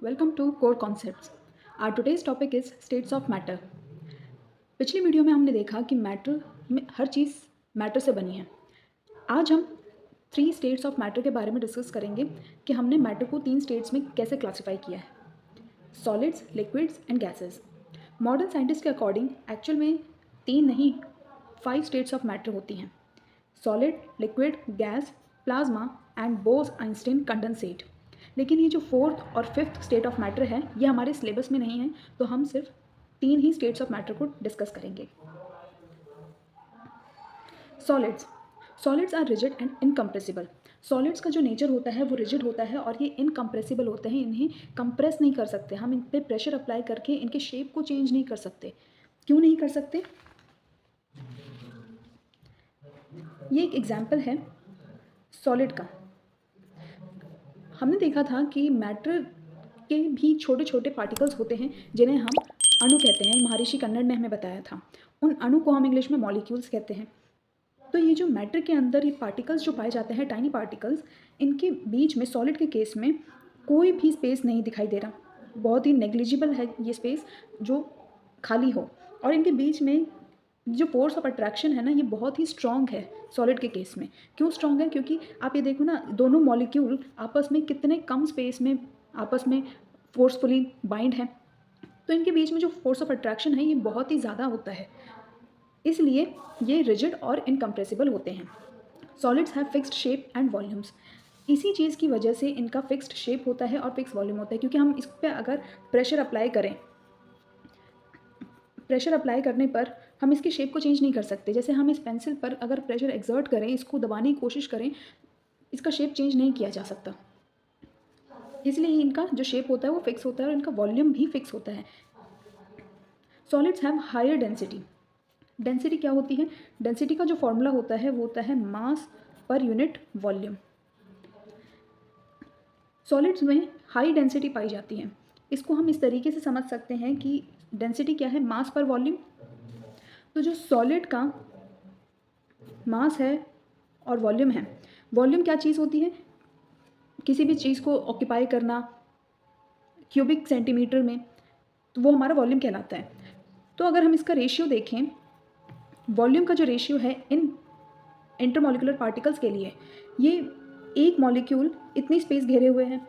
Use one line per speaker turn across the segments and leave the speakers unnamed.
Welcome to Core Concepts. Our today's topic is states of matter. पिछली video में हमने देखा कि मैटर में हर चीज़ मैटर से बनी है। आज हम 3 स्टेट्स ऑफ मैटर के बारे में डिस्कस करेंगे कि हमने मैटर को 3 स्टेट्स में कैसे क्लासिफाई किया है, solids, liquids and gases. Modern scientist के अकॉर्डिंग एक्चुअल में 3 नहीं 5 स्टेट्स ऑफ मैटर होती हैं, solid, liquid, gas, plasma and Bose-Einstein condensate. लेकिन ये जो 4th और 5th स्टेट ऑफ मैटर है ये हमारे सिलेबस में नहीं है, तो हम सिर्फ 3 ही स्टेट्स ऑफ मैटर को डिस्कस करेंगे। Solids are rigid and incompressible. Solids का जो नेचर होता है वो रिजिड होता है और ये इनकम्प्रेसिबल होते हैं। इन्हें कंप्रेस नहीं कर सकते, हम इन पर प्रेशर अप्लाई करके इनके शेप को चेंज नहीं कर सकते। क्यों नहीं कर सकते? ये एक एग्जाम्पल है सॉलिड का। हमने देखा था कि मैटर के भी छोटे छोटे पार्टिकल्स होते हैं जिन्हें हम अणु कहते हैं। महर्षि कन्नड़ ने हमें बताया था। उन अणु को हम इंग्लिश में मॉलिक्यूल्स कहते हैं। तो ये जो मैटर के अंदर ये पार्टिकल्स जो पाए जाते हैं, टाइनी पार्टिकल्स, इनके बीच में सॉलिड के केस में कोई भी स्पेस नहीं दिखाई दे रहा। बहुत ही नेग्लिजिबल है ये स्पेस जो खाली हो, और इनके बीच में जो फोर्स ऑफ अट्रैक्शन है ना, ये बहुत ही स्ट्रॉन्ग है सॉलिड के केस में। क्यों स्ट्रॉन्ग है? क्योंकि आप ये देखो ना, दोनों मॉलिक्यूल आपस में कितने कम स्पेस में आपस में फोर्सफुली बाइंड हैं, तो इनके बीच में जो फोर्स ऑफ अट्रैक्शन है ये बहुत ही ज़्यादा होता है, इसलिए ये रिजिड और इनकम्प्रेसिबल होते हैं। Solids have fixed shape and volumes. इसी चीज़ की वजह से इनका फिक्स्ड शेप होता है और फिक्स वॉल्यूम होता है, क्योंकि हम इस पर अगर प्रेशर अप्लाई करने पर हम इसकी शेप को चेंज नहीं कर सकते। जैसे हम इस पेंसिल पर अगर प्रेशर एक्सर्ट करें, इसको दबाने की कोशिश करें, इसका शेप चेंज नहीं किया जा सकता। इसलिए इनका जो शेप होता है वो फिक्स होता है और इनका वॉल्यूम भी फिक्स होता है। Solids have higher density. Density क्या होती है? डेंसिटी का जो फॉर्मूला होता है वो होता है मास पर यूनिट वॉल्यूम। सॉलिड्स में हाई डेंसिटी पाई जाती है। इसको हम इस तरीके से समझ सकते हैं कि डेंसिटी क्या है? मास पर वॉल्यूम। तो जो सॉलिड का मास है और वॉल्यूम है, वॉल्यूम क्या चीज़ होती है? किसी भी चीज़ को ऑक्यूपाई करना क्यूबिक सेंटीमीटर में, तो वो हमारा वॉल्यूम कहलाता है। तो अगर हम इसका रेशियो देखें, वॉल्यूम का जो रेशियो है इन इंटरमॉलिक्यूलर पार्टिकल्स के लिए, ये एक मॉलिक्यूल इतनी स्पेस घेरे हुए हैं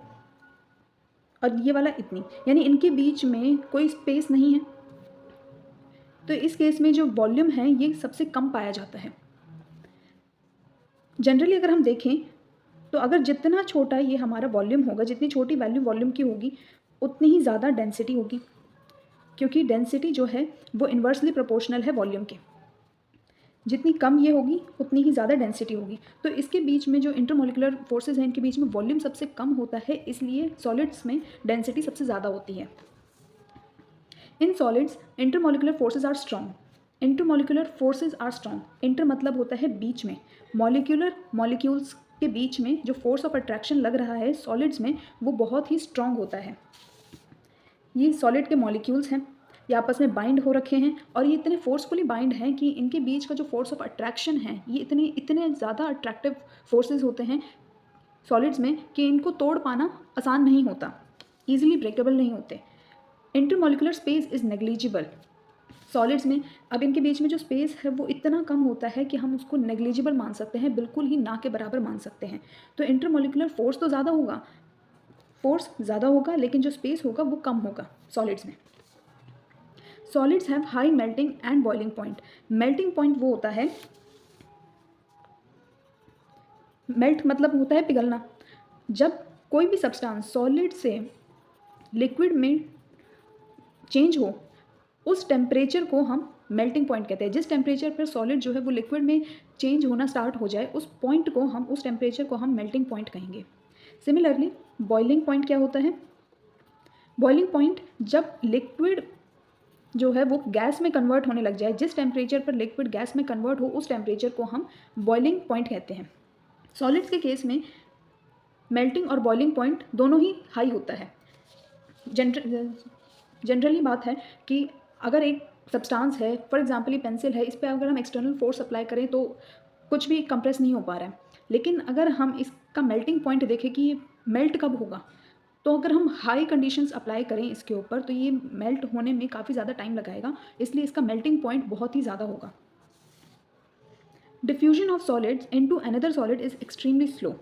और ये वाला इतनी, यानी इनके बीच में कोई स्पेस नहीं है। तो इस केस में जो वॉल्यूम है ये सबसे कम पाया जाता है। जनरली अगर हम देखें तो अगर जितना छोटा ये हमारा वॉल्यूम होगा, जितनी छोटी वैल्यू वॉल्यूम की होगी, उतनी ही ज़्यादा डेंसिटी होगी, क्योंकि डेंसिटी जो है वो इन्वर्सली प्रोपोर्शनल है वॉल्यूम के। जितनी कम ये होगी उतनी ही ज़्यादा डेंसिटी होगी। तो इसके बीच में जो इंटरमॉलिक्यूलर फोर्सेज हैं, इनके बीच में वॉल्यूम सबसे कम होता है, इसलिए सॉलिड्स में डेंसिटी सबसे ज़्यादा होती है। In solids intermolecular forces are strong. Intermolecular forces are strong. Inter मतलब होता है बीच में, मॉलिक्यूल्स के बीच में जो फोर्स ऑफ अट्रैक्शन लग रहा है सॉलिड्स में, वो बहुत ही स्ट्रॉन्ग होता है। ये सॉलिड के मॉलिक्यूल्स हैं, ये आपस में बाइंड हो रखे हैं और ये इतने फोर्सफुली बाइंड हैं कि इनके बीच का जो फोर्स ऑफ अट्रैक्शन है ये इतने ज़्यादा अट्रैक्टिव फोर्सेस होते हैं सॉलिड्स में कि इनको तोड़ पाना आसान नहीं होता, ईजिली ब्रेकेबल नहीं होते। Intermolecular space is negligible. Solids में अब इनके बीच में जो स्पेस है वो इतना कम होता है कि हम उसको नेग्लिजिबल मान सकते हैं, बिल्कुल ही ना के बराबर मान सकते हैं। तो इंटरमॉलिक्यूलर फोर्स तो ज़्यादा होगा, लेकिन जो स्पेस होगा वो कम होगा सॉलिड्स में। Solids have high melting and boiling point. Melting point वो होता है, मेल्ट मतलब होता है पिघलना। जब कोई भी सब्सटेंस सॉलिड से लिक्विड में चेंज हो, उस टेम्परेचर को हम मेल्टिंग पॉइंट कहते हैं। जिस टेम्परेचर पर सॉलिड जो है वो लिक्विड में चेंज होना स्टार्ट हो जाए, उस टेम्परेचर को हम मेल्टिंग पॉइंट कहेंगे। सिमिलरली बॉइलिंग पॉइंट क्या होता है? बॉइलिंग पॉइंट जब लिक्विड जो है वो गैस में कन्वर्ट होने लग जाए, जिस टेम्परेचर पर लिक्विड गैस में कन्वर्ट हो उस टेम्परेचर को हम बॉइलिंग पॉइंट कहते हैं। सॉलिड्स के केस में मेल्टिंग और बॉइलिंग पॉइंट दोनों ही हाई होता है। जनरली बात है कि अगर एक सब्सटेंस है, फॉर एग्जांपल ये पेंसिल है, इस पर अगर हम एक्सटर्नल फोर्स अप्लाई करें तो कुछ भी कंप्रेस नहीं हो पा रहा है। लेकिन अगर हम इसका मेल्टिंग पॉइंट देखें कि ये मेल्ट कब होगा, तो अगर हम हाई कंडीशंस अप्लाई करें इसके ऊपर तो ये मेल्ट होने में काफ़ी ज़्यादा टाइम लगाएगा, इसलिए इसका मेल्टिंग पॉइंट बहुत ही ज़्यादा होगा। Diffusion of solids into another solid is extremely slow.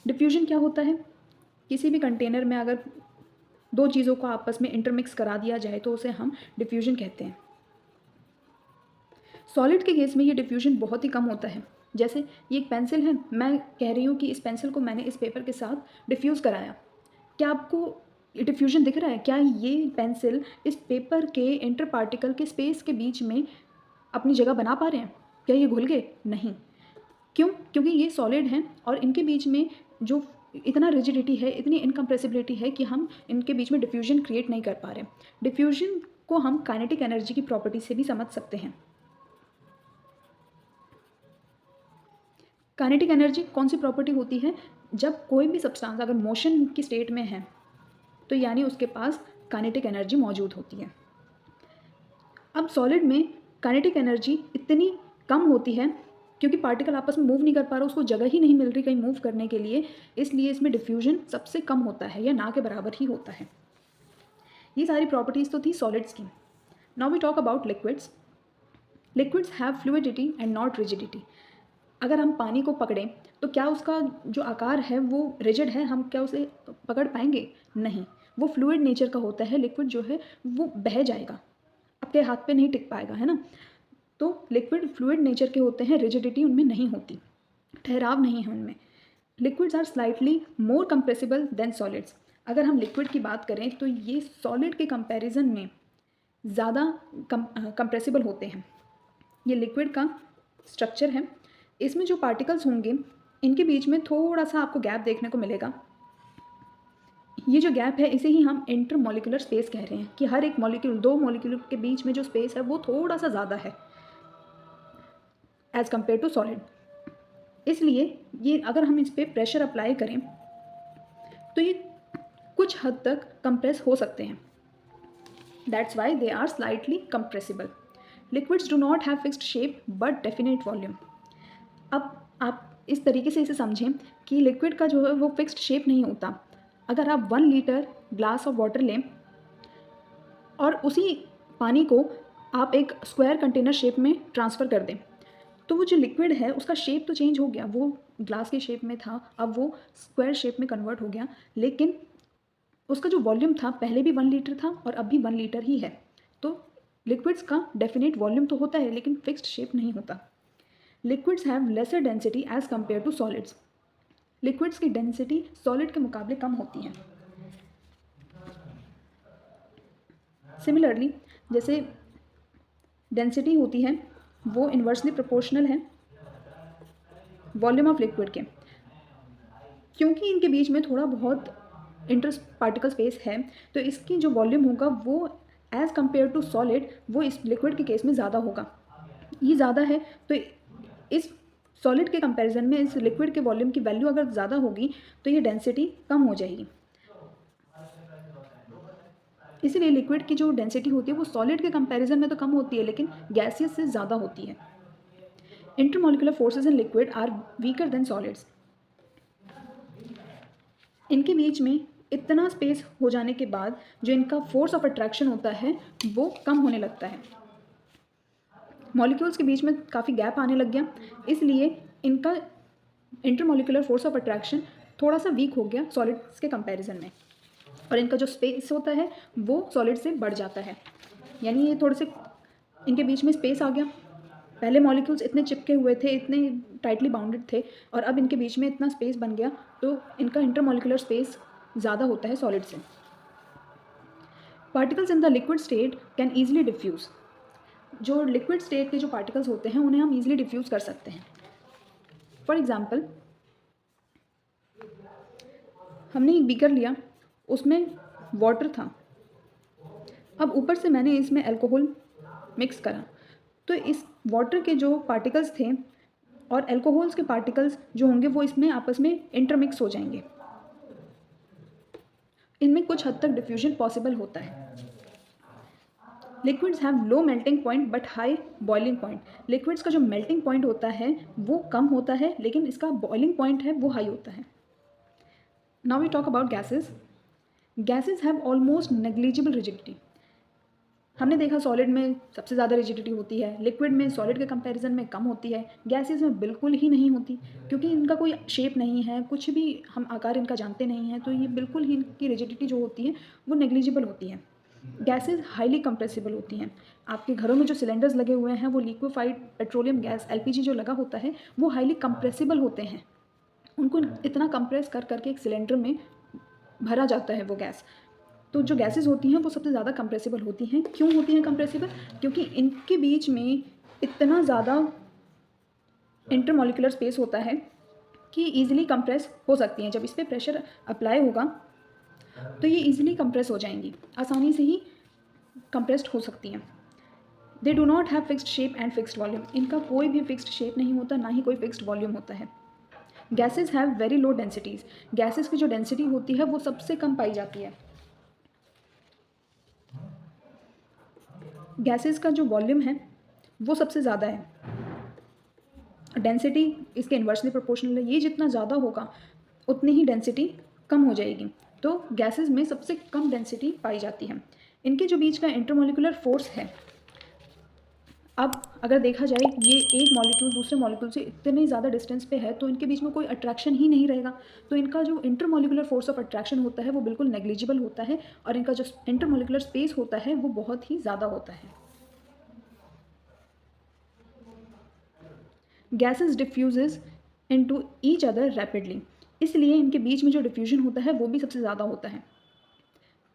Diffusion क्या होता है? किसी भी कंटेनर में अगर दो चीज़ों को आपस में इंटरमिक्स करा दिया जाए तो उसे हम डिफ्यूजन कहते हैं। सॉलिड के केस में ये डिफ्यूजन बहुत ही कम होता है। जैसे ये एक पेंसिल है, मैं कह रही हूँ कि इस पेंसिल को मैंने इस पेपर के साथ डिफ्यूज़ कराया। क्या आपको डिफ्यूजन दिख रहा है? क्या ये पेंसिल इस पेपर के इंटर पार्टिकल के स्पेस के बीच में अपनी जगह बना पा रहे हैं? क्या ये घुल गए? नहीं। क्यों? क्योंकि ये सॉलिड हैं और इनके बीच में जो इतना रिजिडिटी है, इतनी इनकम्प्रेसिबिलिटी है कि हम इनके बीच में डिफ्यूजन क्रिएट नहीं कर पा रहे। डिफ्यूजन को हम काइनेटिक एनर्जी की प्रॉपर्टी से भी समझ सकते हैं। काइनेटिक एनर्जी कौन सी प्रॉपर्टी होती है? जब कोई भी सब्सटेंस अगर मोशन की स्टेट में है तो यानी उसके पास काइनेटिक एनर्जी मौजूद होती है। अब सॉलिड में काइनेटिक एनर्जी इतनी कम होती है क्योंकि पार्टिकल आपस में मूव नहीं कर पा रहा, उसको जगह ही नहीं मिल रही कहीं मूव करने के लिए, इसलिए इसमें डिफ्यूजन सबसे कम होता है या ना के बराबर ही होता है। ये सारी प्रॉपर्टीज़ तो थी सॉलिड्स की। Now we talk about liquids. Liquids have fluidity and not rigidity. अगर हम पानी को पकड़ें तो क्या उसका जो आकार है वो रिजिड है? हम क्या उसे पकड़ पाएंगे? नहीं, वो फ्लूइड नेचर का होता है। लिक्विड जो है वो बह जाएगा, आपके हाथ पे नहीं टिक पाएगा, है ना। तो लिक्विड फ्लूइड नेचर के होते हैं, रिजिडिटी उनमें नहीं होती, ठहराव नहीं है उनमें। Liquids are slightly more compressible than solids. अगर हम लिक्विड की बात करें तो ये सॉलिड के कंपैरिजन में ज़्यादा कंप्रेसिबल होते हैं। ये लिक्विड का स्ट्रक्चर है। इसमें जो पार्टिकल्स होंगे इनके बीच में थोड़ा सा आपको गैप देखने को मिलेगा। ये जो गैप है इसे ही हम इंटरमॉलिक्यूलर स्पेस कह रहे हैं कि हर एक मॉलिक्यूल, दो मॉलिक्यूल के बीच में जो स्पेस है वो थोड़ा सा ज़्यादा है एज़ कम्पेयर टू सॉलिड। इसलिए ये अगर हम इस पर प्रेशर अप्लाई करें तो ये कुछ हद तक कंप्रेस हो सकते हैं। That's why they are slightly compressible. Liquids do not have fixed shape but definite volume. अब आप इस तरीके से इसे समझें कि लिक्विड का जो है वो फिक्स्ड शेप नहीं होता। अगर आप 1 लीटर ग्लास ऑफ वाटर लें और उसी पानी को आप एक स्क्वायर कंटेनर शेप में ट्रांसफ़र कर दें तो वो जो लिक्विड है उसका शेप तो चेंज हो गया, वो ग्लास के शेप में था अब वो स्क्वायर शेप में कन्वर्ट हो गया, लेकिन उसका जो वॉल्यूम था पहले भी 1 लीटर था और अब भी 1 लीटर ही है। तो लिक्विड्स का डेफिनेट वॉल्यूम तो होता है लेकिन फिक्स्ड शेप नहीं होता। Liquids have lesser density as compare to solids. Liquids की डेंसिटी सॉलिड के मुकाबले कम होती है। सिमिलरली जैसे डेंसिटी होती है वो इन्वर्सली प्रोपोर्शनल है वॉल्यूम ऑफ लिक्विड के। क्योंकि इनके बीच में थोड़ा बहुत इंटर पार्टिकल स्पेस है तो इसकी जो वॉल्यूम होगा वो एज़ कम्पेयर टू सॉलिड वो इस लिक्विड के केस में ज़्यादा होगा। ये ज़्यादा है तो इस सॉलिड के कंपैरिजन में इस लिक्विड के वॉल्यूम की वैल्यू अगर ज़्यादा होगी तो ये डेंसिटी कम हो जाएगी। इसीलिए लिक्विड की जो डेंसिटी होती है वो सॉलिड के कंपैरिजन में तो कम होती है लेकिन गैसियस से ज़्यादा होती है। Intermolecular forces in liquid are weaker than solids. इनके बीच में इतना स्पेस हो जाने के बाद जो इनका फोर्स ऑफ अट्रैक्शन होता है वो कम होने लगता है। मॉलिक्यूल्स के बीच में काफ़ी गैप आने लग गया, इसलिए इनका इंटरमॉलिक्यूलर फोर्स ऑफ अट्रैक्शन थोड़ा सा वीक हो गया सॉलिड्स के कंपैरिजन में, और इनका जो स्पेस होता है वो सॉलिड से बढ़ जाता है। यानी ये थोड़े से इनके बीच में स्पेस आ गया। पहले मॉलिक्यूल्स इतने चिपके हुए थे, इतने टाइटली बाउंडेड थे, और अब इनके बीच में इतना स्पेस बन गया तो इनका इंटरमॉलिक्यूलर स्पेस ज़्यादा होता है सॉलिड से। Particles in the liquid state can easily diffuse. जो लिक्विड स्टेट के जो पार्टिकल्स होते हैं उन्हें हम ईजिली डिफ्यूज़ कर सकते हैं। फॉर एग्ज़ाम्पल हमने एक बीकर लिया, उसमें वाटर था, अब ऊपर से मैंने इसमें अल्कोहल मिक्स करा तो इस वाटर के जो पार्टिकल्स थे और अल्कोहल्स के पार्टिकल्स जो होंगे वो इसमें आपस में इंटरमिक्स हो जाएंगे। इनमें कुछ हद तक डिफ्यूजन पॉसिबल होता है। Liquids have low melting point but high boiling point. Liquids का जो मेल्टिंग पॉइंट होता है वो कम होता है लेकिन इसका बॉइलिंग पॉइंट है वो हाई होता है। Now we talk about gases. Gases have almost negligible rigidity. हमने देखा सॉलिड में सबसे ज़्यादा रिजिडिटी होती है, लिक्विड में सॉलिड के कंपैरिजन में कम होती है, गैसेज में बिल्कुल ही नहीं होती, क्योंकि इनका कोई शेप नहीं है, कुछ भी हम आकार इनका जानते नहीं हैं, तो ये बिल्कुल ही इनकी रिजिडिटी जो होती है वो नेग्लिजिबल होती है। गैसेज हाईली कंप्रेसिबल होती हैं। आपके घरों में जो सिलेंडर्स लगे हुए हैं वो लिक्विफाइड पेट्रोलियम गैस एलपीजी जो लगा होता है वो हाईली कंप्रेसिबल होते हैं। उनको इतना कंप्रेस कर करके एक सिलेंडर में भरा जाता है वो गैस। तो जो गैसेस होती हैं वो सबसे ज़्यादा कंप्रेसिबल होती हैं। क्यों होती हैं कंप्रेसिबल? क्योंकि इनके बीच में इतना ज़्यादा इंटरमॉलिक्यूलर स्पेस होता है कि ईजिली कंप्रेस हो सकती हैं। जब इस पर प्रेशर अप्लाई होगा तो ये ईजिली कंप्रेस हो जाएंगी, आसानी से ही कंप्रेस्ड हो सकती हैं। They do not have fixed shape and fixed volume. इनका कोई भी फिक्स्ड शेप नहीं होता, ना ही कोई फिक्स्ड वॉल्यूम होता है। Gases have very low densities. Gases की जो डेंसिटी होती है वो सबसे कम पाई जाती है। गैसेस का जो वॉल्यूम है वो सबसे ज़्यादा है। डेंसिटी इसके इन्वर्सली प्रोपोर्शनल है। ये जितना ज़्यादा होगा उतनी ही डेंसिटी कम हो जाएगी। तो गैसेस में सबसे कम डेंसिटी पाई जाती है। इनके जो बीच का इंटरमॉलिक्यूलर फोर्स है, अब अगर देखा जाए ये एक मॉलिक्यूल दूसरे मॉलिक्यूल से इतने ज़्यादा डिस्टेंस पे है तो इनके बीच में कोई अट्रैक्शन ही नहीं रहेगा। तो इनका जो इंटरमॉलिक्यूलर फोर्स ऑफ अट्रैक्शन होता है वो बिल्कुल नेग्लिजिबल होता है और इनका जो इंटरमॉलिक्यूलर स्पेस होता है वो बहुत ही ज़्यादा होता है। Gases diffuses into each other rapidly. इसलिए इनके बीच में जो डिफ्यूजन होता है वो भी सबसे ज़्यादा होता है।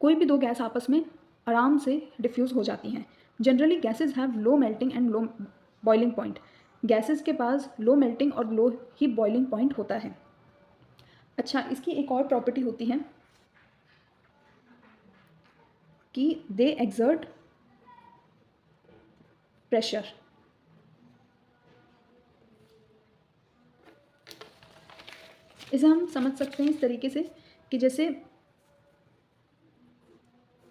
कोई भी दो गैस आपस में आराम से डिफ्यूज़ हो जाती हैं। Generally gases have low melting and low boiling point. Gases के पास लो मेल्टिंग और लो ही बॉइलिंग पॉइंट होता है। अच्छा, इसकी एक और प्रॉपर्टी होती है कि दे एक्सर्ट प्रेशर। इसे हम समझ सकते हैं इस तरीके से कि जैसे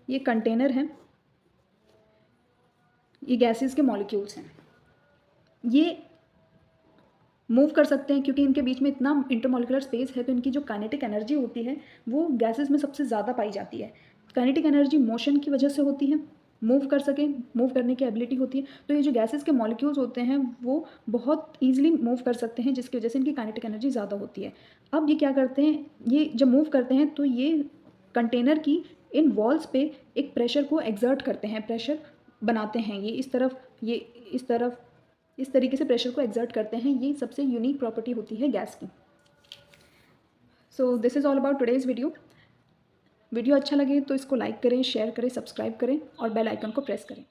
ये कंटेनर है, ये गैसेस के मॉलिक्यूल्स हैं, ये मूव कर सकते हैं क्योंकि इनके बीच में इतना इंटरमॉलिक्यूलर स्पेस है। तो इनकी जो काइनेटिक एनर्जी होती है वो गैसेस में सबसे ज़्यादा पाई जाती है। काइनेटिक एनर्जी मोशन की वजह से होती है, मूव कर सकें, मूव करने की एबिलिटी होती है। तो ये जो गैसेस के मॉलिक्यूल्स होते हैं वो बहुत ईजिली मूव कर सकते हैं, जिसकी वजह से इनकी काइनेटिक एनर्जी ज़्यादा होती है। अब ये क्या करते हैं, ये जब मूव करते हैं तो ये कंटेनर की इन वॉल्स पे एक प्रेशर को एक्सर्ट करते हैं, प्रेशर बनाते हैं। ये इस तरफ, ये इस तरफ, इस तरीके से प्रेशर को एक्सर्ट करते हैं। ये सबसे यूनिक प्रॉपर्टी होती है गैस की। So this is all about today's video. Video अच्छा लगे तो इसको लाइक करें, शेयर करें, सब्सक्राइब करें और बेल आइकन को प्रेस करें।